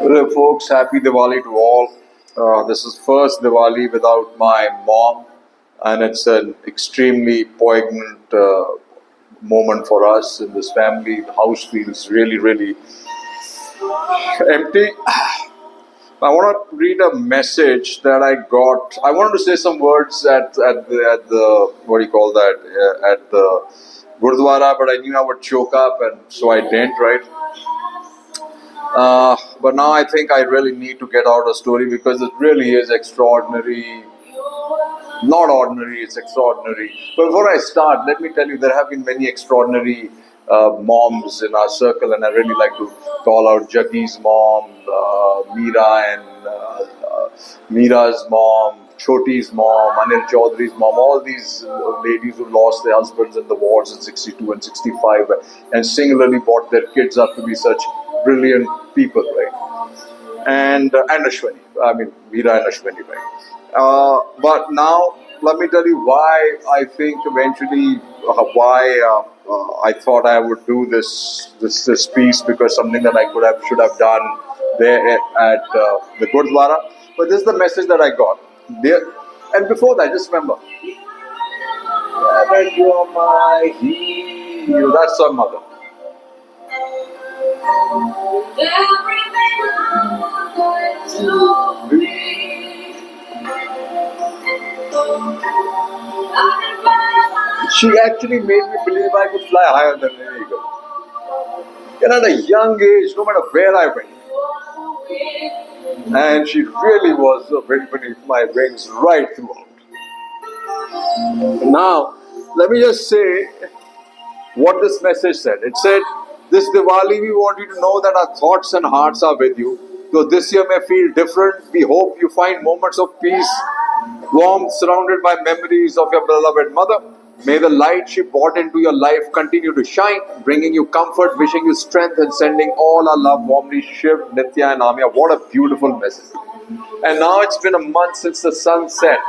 Hello, folks. Happy Diwali to all. This is first Diwali without my mom, and it's an extremely poignant moment for us in this family. The house feels really, really empty. I want to read a message that I got. I wanted to say some words at the what do you call that at the Gurdwara, but I knew I would choke up, and so I didn't. Right. But now I think I really need to get out a story because it really is extraordinary. Not ordinary, it's extraordinary. But before I start, let me tell you there have been many extraordinary moms in our circle, and I really like to call out Jagi's mom, Meera and Meera's mom, Choti's mom, Anil Chaudhary's mom, all these ladies who lost their husbands in the wars in 62 and 65 and singularly brought their kids up to be such brilliant people, right? And Ashwini, I mean, Meera and Ashwini, right? But now, let me tell you why I think eventually why I thought I would do this piece because something that I should have done there at the Gurdwara. But this is the message that I got. There, and before that, just remember, that you're my hero. That's our mother. She actually made me believe I could fly higher than an eagle. And at a young age, no matter where I went, and she really was a wind beneath my wings right throughout. Now, let me just say what this message said. It said, this Diwali, we want you to know that our thoughts and hearts are with you. Though this year may feel different, we hope you find moments of peace, warmth, surrounded by memories of your beloved mother. May the light she brought into your life continue to shine, bringing you comfort, wishing you strength, and sending all our love warmly. Shiv, Nitya, and Amya. What a beautiful message. And now it's been a month since the sun set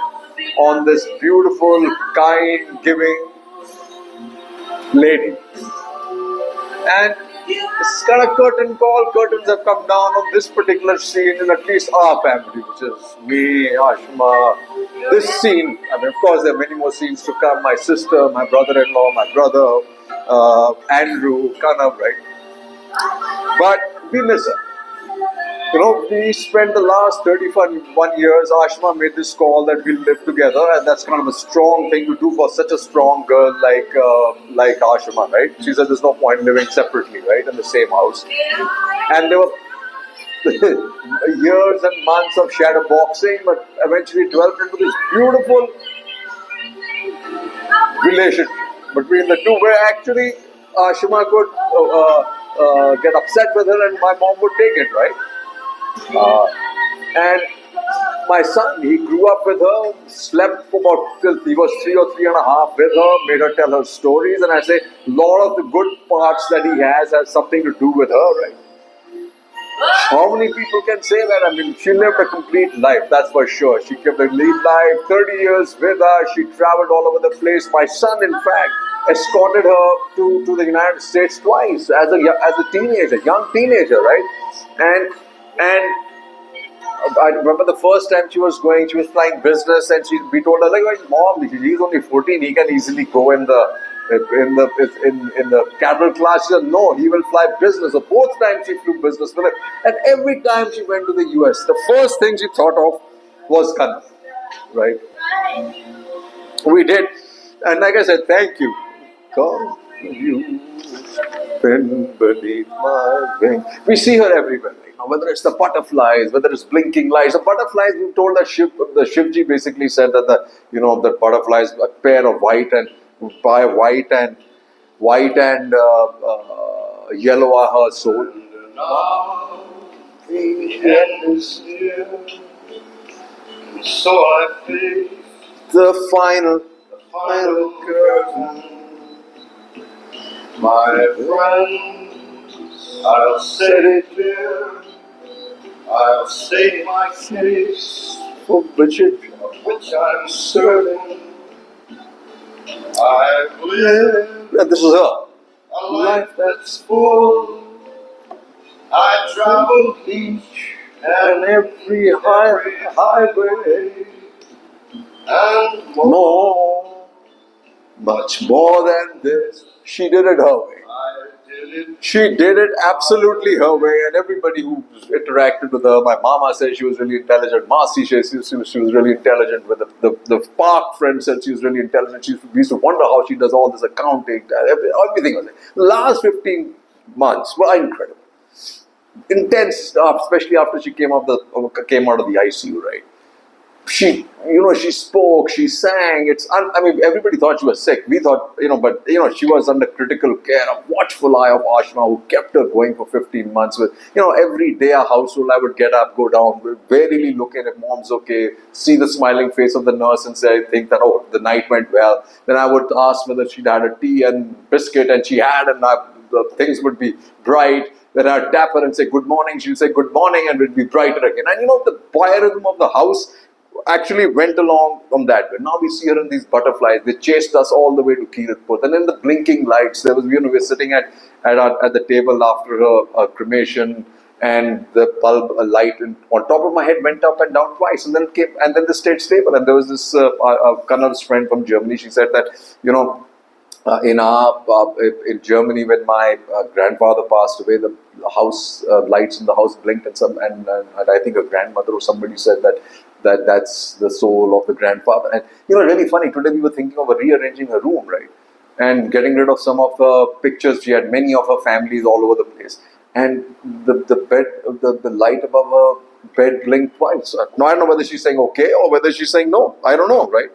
on this beautiful, kind, giving lady. And this kind of curtains have come down on this particular scene in at least our family, which is me, Ashma. This scene, I mean, of course, there are many more scenes to come. My sister, my brother-in-law, my brother, Andrew, Kanav, right? But we miss her. You know, we spent the last 31 years, Ashma made this call that we'll live together, and that's kind of a strong thing to do for such a strong girl like Ashma, right? She said there's no point living separately, right, in the same house. And there were years and months of shadow boxing, but eventually developed into this beautiful relationship between the two, where actually Ashma could get upset with her and my mom would take it, right? And my son, he grew up with her, slept for about till he was 3 or 3.5 with her, made her tell her stories, and I say a lot of the good parts that he has something to do with her, right? How many people can say that? I mean, she lived a complete life, that's for sure. She kept a lead life, 30 years with us, she traveled all over the place. My son, in fact, escorted her to the United States twice as a teenager, young teenager, right? And I remember the first time she was going, she was flying business, and we told her like, "Mom, he's only 14. He can easily go in the capital class." She said, "No, he will fly business." So both times she flew business with him, and every time she went to the US, the first thing she thought of was Kanna, right? We did, and like I said, thank you. God, you been beneath my wing. We see her everywhere. Whether it's the butterflies, whether it's blinking lights. The butterflies, we told the Shivji basically said that the butterflies, a pair of white and yellow are her soul. So I face the final curtain. My friends, I'll set it clear. I'll say my case, for which I'm certain. I've lived, and this is her, a life that's full, I traveled each and every highway and more, much more than this. She did it her way. She did it absolutely her way, and everybody who interacted with her, my mama said she was really intelligent. Marcy said she was really intelligent. With the park friend said she was really intelligent. We used to wonder how she does all this accounting. Everything was there. The last 15 months were incredible, intense stuff, especially after she came out of the ICU, right? She spoke, she sang. Everybody thought she was sick. We thought, but she was under critical care, a watchful eye of Ashma, who kept her going for 15 months. With, every day a household, I would get up, go down, warily look in if mom's okay, see the smiling face of the nurse, and say, think that the night went well. Then I would ask whether she'd had a tea and biscuit, and she had, and the things would be bright. Then I'd tap her and say good morning. She'd say good morning, and it'd be brighter again. And the biorhythm of the house actually went along from that way. Now we see her in these butterflies. They chased us all the way to Kiratpur. And in the blinking lights, there was, we were sitting at the table after her cremation, and the bulb, a light on top of my head went up and down twice, and then they stayed stable. And there was this Kannad's friend from Germany. She said that, in Germany, when my grandfather passed away, the house lights in the house blinked, and I think a grandmother or somebody said that's the soul of the grandfather. And really funny. Today we were thinking of rearranging her room, right, and getting rid of some of her pictures. She had many of her families all over the place, and the bed, the light above her bed blinked twice. Now I don't know whether she's saying okay or whether she's saying no. I don't know, right?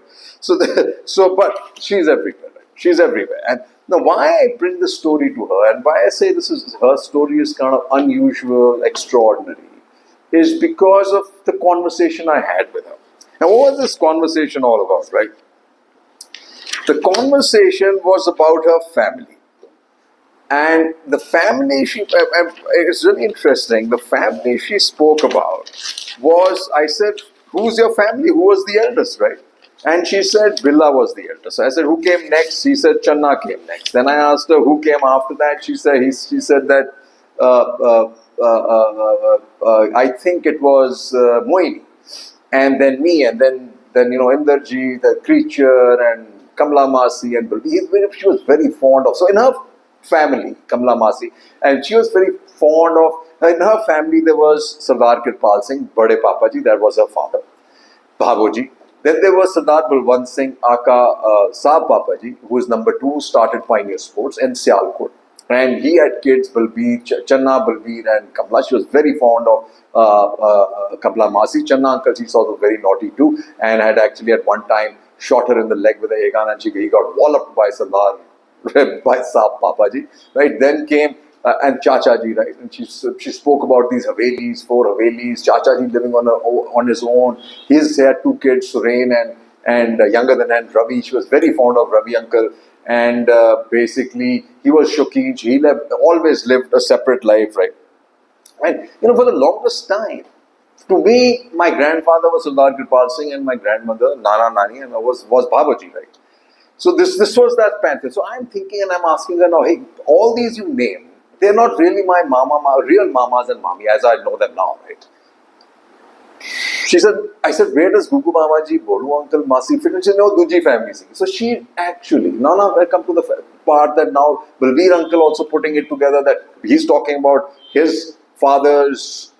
But she's everywhere. Right? She's everywhere. And now, why I bring this story to her, and why I say her story is kind of unusual, extraordinary, is because of the conversation I had with her. Now, what was this conversation all about, right? The conversation was about her family. And the family it's really interesting. The family she spoke about was, I said, who's your family? Who was the eldest, right? And she said, Billa was the eldest. So I said, who came next? She said, Channa came next. Then I asked her, who came after that? She said that, I think it was Moini. And then me, and then Inderji, the creature, and Kamla Masi, and she was very fond of. So in her family, Kamla Masi, and she was very fond of. In her family, there was Sardar Kirpal Singh, Bade Papaji, that was her father, Bhaboji. Then there was Sardar Balwant Singh, Aka Saab Papaji, who was number 2, started Pioneer Sports in Sialkot. And he had kids, Balbir, Channa, Balbir, and Kamla. She was very fond of Kamla Masi. Channa uncle, she saw was very naughty too, and had actually at one time shot her in the leg with a Egan, and he got walloped by Sardar, by Saab Papaji. Right? Then came and Chachaji, right? And she spoke about these Havelis, 4 Havelis. Chachaji living on his own. He had 2 kids, Surain and younger than that, Ravi. She was very fond of Ravi uncle. And basically, he was Shokij. He always lived a separate life, right? And for the longest time, to me, my grandfather was Sardar Kirpal Singh, and my grandmother, Nana Nani, and was Babaji, right? So this was that pattern. So I'm thinking, and I'm asking her now, hey, all these you name, they're not really my real mamas and mami as I know them now, right? I said, where does Gugu Mamaji, Bolu uncle, Masi fit? And she said, no, Duji family. So she actually, now I come to the part that now Balbir uncle also putting it together, that he's talking about his father's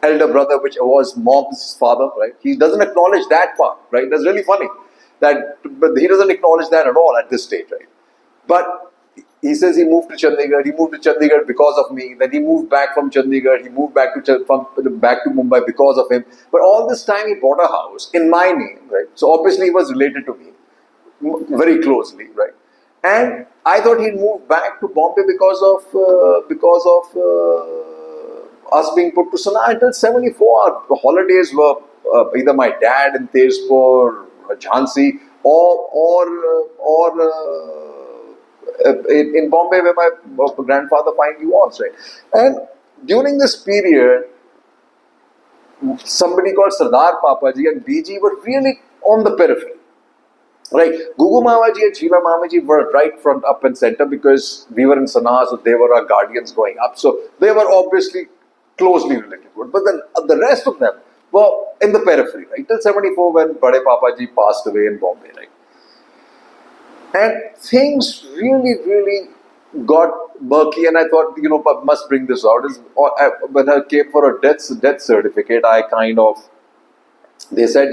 elder brother, which was mom's father, right? He doesn't acknowledge that part, right? That's really funny. But he doesn't acknowledge that at all at this stage, right? But he says he moved to Chandigarh. He moved to Chandigarh because of me. Then he moved back from Chandigarh. He moved back to Mumbai because of him. But all this time he bought a house in my name, right? So obviously he was related to me very closely, right? And I thought he'd moved back to Bombay because of us being put to Sana. Until 74, our holidays were either my dad in Tezpur, Jhansi, or in Bombay, where my grandfather finally was, right? And during this period, somebody called Sardar Papaji and BG were really on the periphery. Right, Gugu Mamaji and Sheila Mamaji were right front up and center because we were in Sanaa, so they were our guardians going up. So they were obviously closely related to it. But then the rest of them were in the periphery, right? Till 74 when Bade Papaji passed away in Bombay, right? And things really, really got murky, and I thought, must bring this out. When I came for a death certificate, I kind of, they said,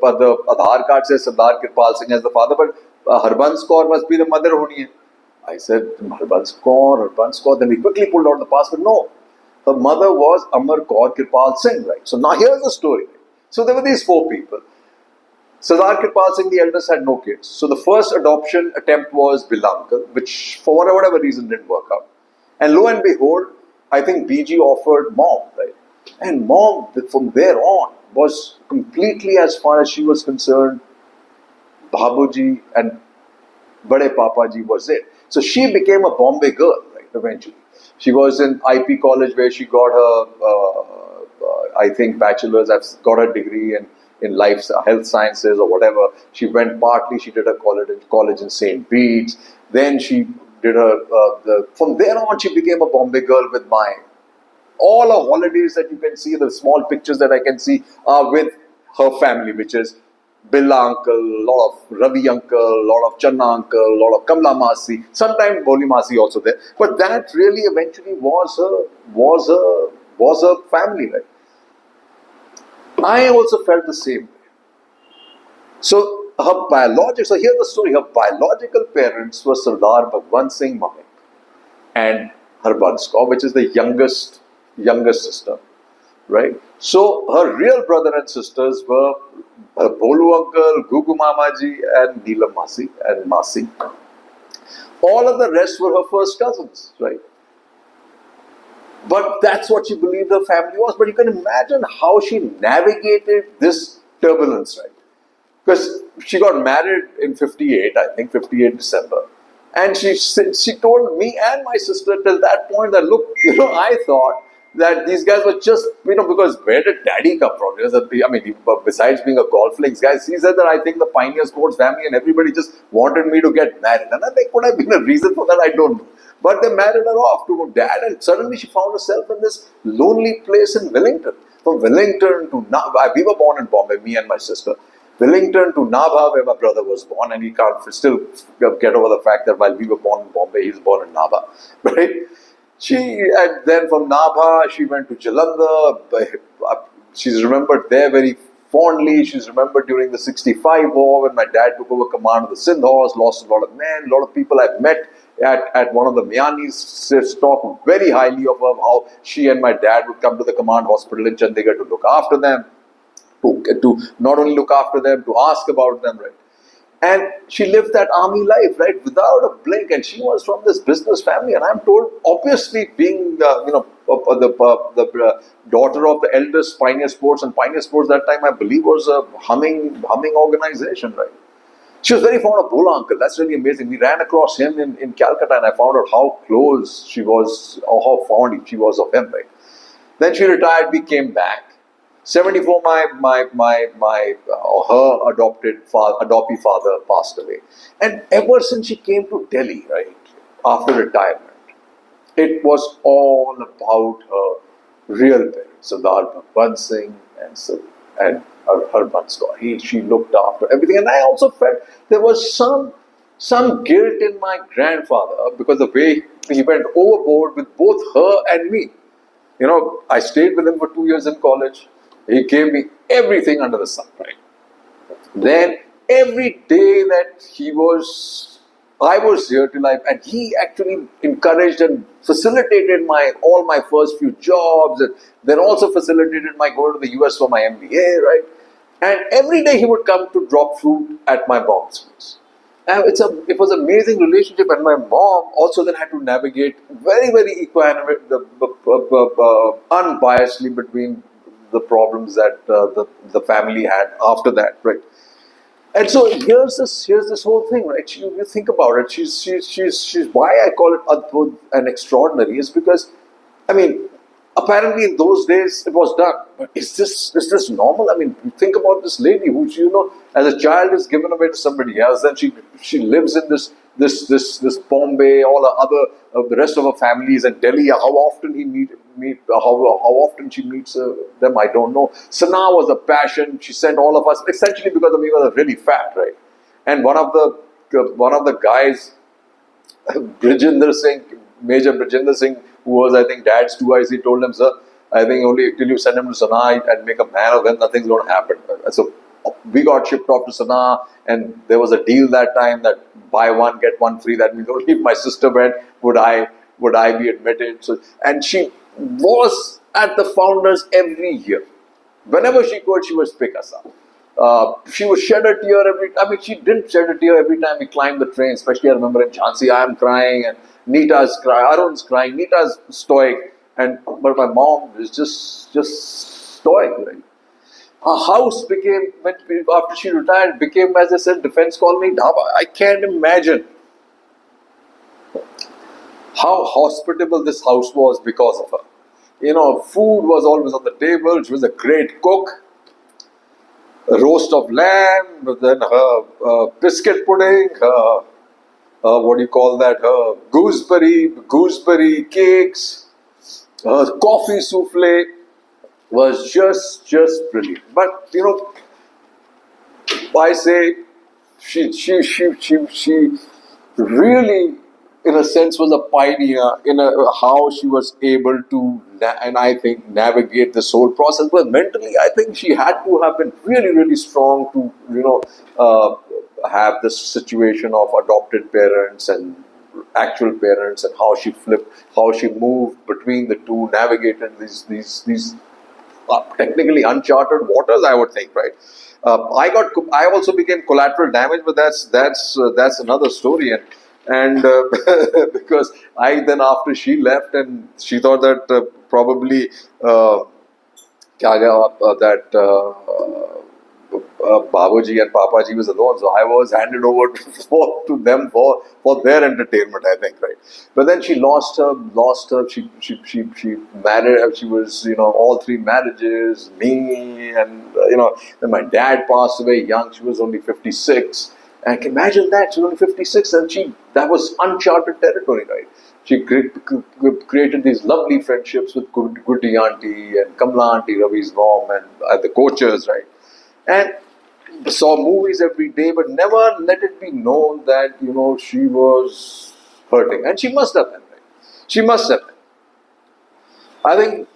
but the Aadhaar card says Sardar Kirpal Singh as the father, but Harbans Kaur must be the mother honi hai. I said, Harbans Kaur. Then we quickly pulled out the passport. No, her mother was Amar Kaur Kirpal Singh, right? So now here's the story. So there were these four people. Sardar Kirpal Singh, the eldest, had no kids. So the first adoption attempt was Bilankal, which for whatever reason didn't work out. And lo and behold, I think BG offered Mom, right? And Mom, from there on, was completely, as far as she was concerned, Babuji and Bade Papaji was it. So she became a Bombay girl, right, eventually. She was in IP college where she got her, I think, bachelor's, got her degree in life, health sciences or whatever. She went partly, she did her college in St. Bede's. Then she did her, from there on she became a Bombay girl with my, all her holidays that you can see, the small pictures that I can see are with her family, which is Billa uncle, a lot of Ravi uncle, a lot of Channa uncle, a lot of Kamla Masi, sometimes Boli Masi also there. But that really eventually was her family, right? I also felt the same way. So here's the story. Her biological parents were Sardar Bhagwan Singh Mamik and Harbans Kaur, which is the youngest sister, right? So her real brother and sisters were Bolu uncle, Gugu Mamaji, and Neelam Masi and Masi. All of the rest were her first cousins, right? But that's what she believed her family was. But you can imagine how she navigated this turbulence, right? Because she got married in 58, I think, 58 December. And she told me and my sister till that point that, look, I thought that these guys were just, because where did daddy come from? Besides being a golf links guy, she said that I think the Pioneer Sports family and everybody just wanted me to get married. And I think would have been a reason for that, I don't know. But they married her off to dad, and suddenly she found herself in this lonely place in Wellington. From Wellington to we were born in Bombay, me and my sister. Wellington to Nabha, where my brother was born, and he can't still get over the fact that while we were born in Bombay, he was born in Nabha, right? And then from Nabha, she went to Jalandhar. She's remembered there very fondly. She's remembered during the 65 war when my dad took over command of the Sindh Horse, lost a lot of men, a lot of people I've met at one of the Mianis talk very highly of her, how she and my dad would come to the command hospital in Chandigarh to look after them. To not only look after them, to ask about them, right? And she lived that army life, right, without a blink. And she was from this business family. And I'm told, obviously, being the daughter of the eldest Pioneer Sports, and Pioneer Sports that time, I believe, was a humming organization, right? She was very fond of Bola uncle. That's really amazing. We ran across him in Calcutta, and I found out how close she was, or how fond she was of him, right? Then she retired. We came back. 74, her adoptive father passed away. And ever since she came to Delhi, right, after retirement, it was all about her real parents, Sardar Bhagwan Singh and Harbans Kaur. She looked after everything. And I also felt there was some guilt in my grandfather because the way he went overboard with both her and me. I stayed with him for 2 years in college. He gave me everything under the sun, right? Then every day that I was here till life, and he actually encouraged and facilitated all my first few jobs, and then also facilitated my going to the US for my MBA, right? And every day he would come to drop fruit at my mom's place. And it was an amazing relationship, and my mom also then had to navigate very, very unbiasedly between the problems that the family had after that, right? And so here's this whole thing, right? You think about it. She's why I call it Adbhut and extraordinary is because, Apparently, in those days, it was done. But is this normal? I mean, think about this lady who, as a child is given away to somebody else. Then she lives in this Bombay, all the other the rest of her family is in Delhi. How often he meet how often she meets them, I don't know. Sana was a passion. She sent all of us essentially because we were really fat, right? And one of the guys, Brijinder Singh, Major Brijinder Singh, who was, I think, Dad's two eyes, he told him, sir, I think only till you send him to Sana and make a man of him, nothing's going to happen. So we got shipped off to Sana, and there was a deal that time that buy one, get one free. That means only if my sister went, would I be admitted. So, and she was at the Founders every year. Whenever she could, she would pick us up. She would shed a tear she didn't shed a tear every time we climbed the train. Especially, I remember in Jhansi, I am crying, and Nita's crying, Arun's crying, Nita's stoic, but my mom is just stoic, right? Her house became, after she retired, became, as I said, defense colony dhaba. I can't imagine how hospitable this house was because of her. Food was always on the table. She was a great cook. A roast of lamb, then her biscuit pudding, her, what do you call that, her gooseberry cakes, her coffee souffle was just brilliant. But, I say she really, in a sense, was a pioneer in how she was able to, and I think, navigate this whole process. But mentally, I think she had to have been really, really strong to, have this situation of adopted parents and actual parents, and how she flipped, how she moved between the two, navigated these technically uncharted waters, I would think, right? I also became collateral damage, but that's another story. And because I then, after she left, and she thought that probably Babaji and Papaji was alone, so I was handed over to them for their entertainment, I think, right? But then she lost her. She married. She was, all three marriages. Me, and then my dad passed away young. She was only 56. And can imagine that she was only 56, and that was uncharted territory, right? She created these lovely friendships with Goody Auntie and Kamla Auntie, Ravi's mom, and the coaches, right? And saw movies every day, but never let it be known that, she was hurting. And she must have been, right? She must have been. I think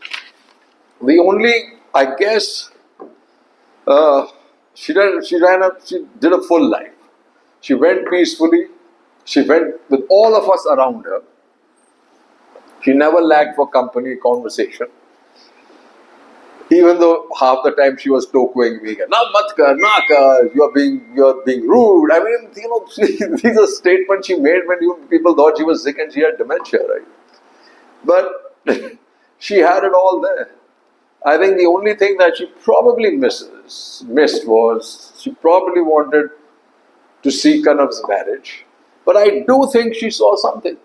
I guess, she did a full life. She went peacefully. She went with all of us around her. She never lacked for company, conversation. Even though half the time she was tokuing me, "Na mat kar, na kar, you're being rude." I mean, these are statements she made when people thought she was sick and she had dementia, right? But she had it all there. I think the only thing that she probably missed was she probably wanted to see Kanav's marriage. But I do think she saw something,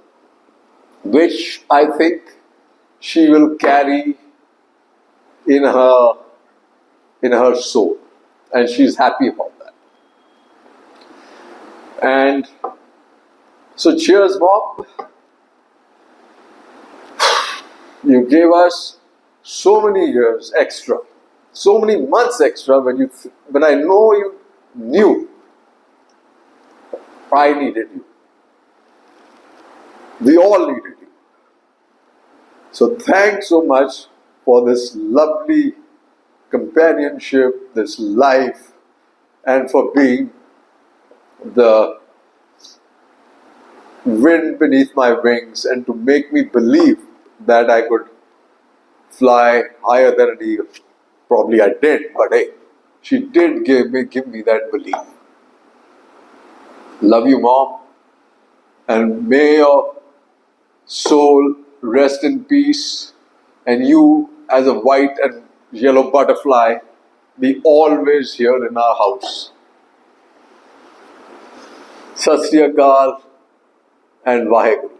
which I think she will carry in her soul, and she's happy about that. And so, cheers, Mom. You gave us so many years extra, so many months extra when I know you knew I needed you. We all needed you. So thanks so much for this lovely companionship, this life, and for being the wind beneath my wings, and to make me believe that I could fly higher than an eagle. Probably I did, but hey, she did give me that belief. Love you, Mom, and may your soul rest in peace, and you, as a white and yellow butterfly, be always here in our house. Sat Sri Akal and Vaheguru.